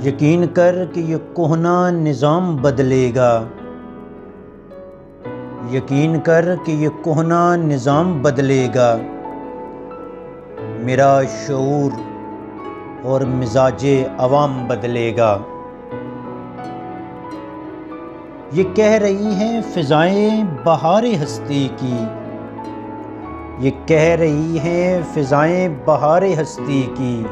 یقین کر کہ یہ کہنا نظام بدلے گا، یقین کر کہ یہ کہنا نظام بدلے گا، میرا شعور اور مزاج عوام بدلے گا۔ یہ کہہ رہی ہیں فضائیں بہار ہستی کی، یہ کہہ رہی ہیں فضائیں بہار ہستی کی،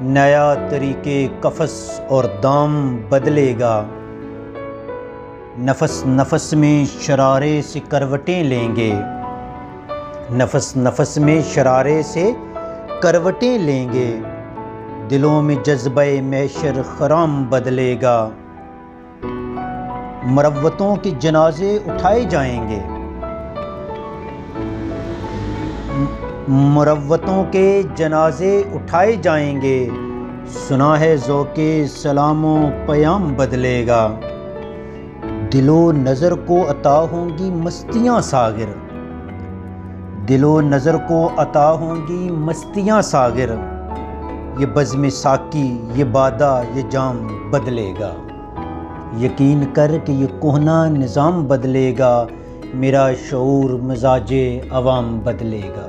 نیا طریقے قفس اور دام بدلے گا۔ نفس نفس میں شرارے سے کروٹیں لیں گے، نفس نفس میں شرارے سے کروٹیں لیں گے، دلوں میں جذبہ محشر خرام بدلے گا۔ مروتوں کے جنازے اٹھائے جائیں گے، مروتوں کے جنازے اٹھائے جائیں گے، سنا ہے ذوق سلام و پیام بدلے گا۔ دل و نظر کو عطا ہوں گی مستیاں ساغر، دل و نظر کو عطا ہوں گی مستیاں ساغر، یہ بزم ساقی یہ بادہ یہ جام بدلے گا۔ یقین کر کہ یہ کہنا نظام بدلے گا، میرا شعور مزاج عوام بدلے گا۔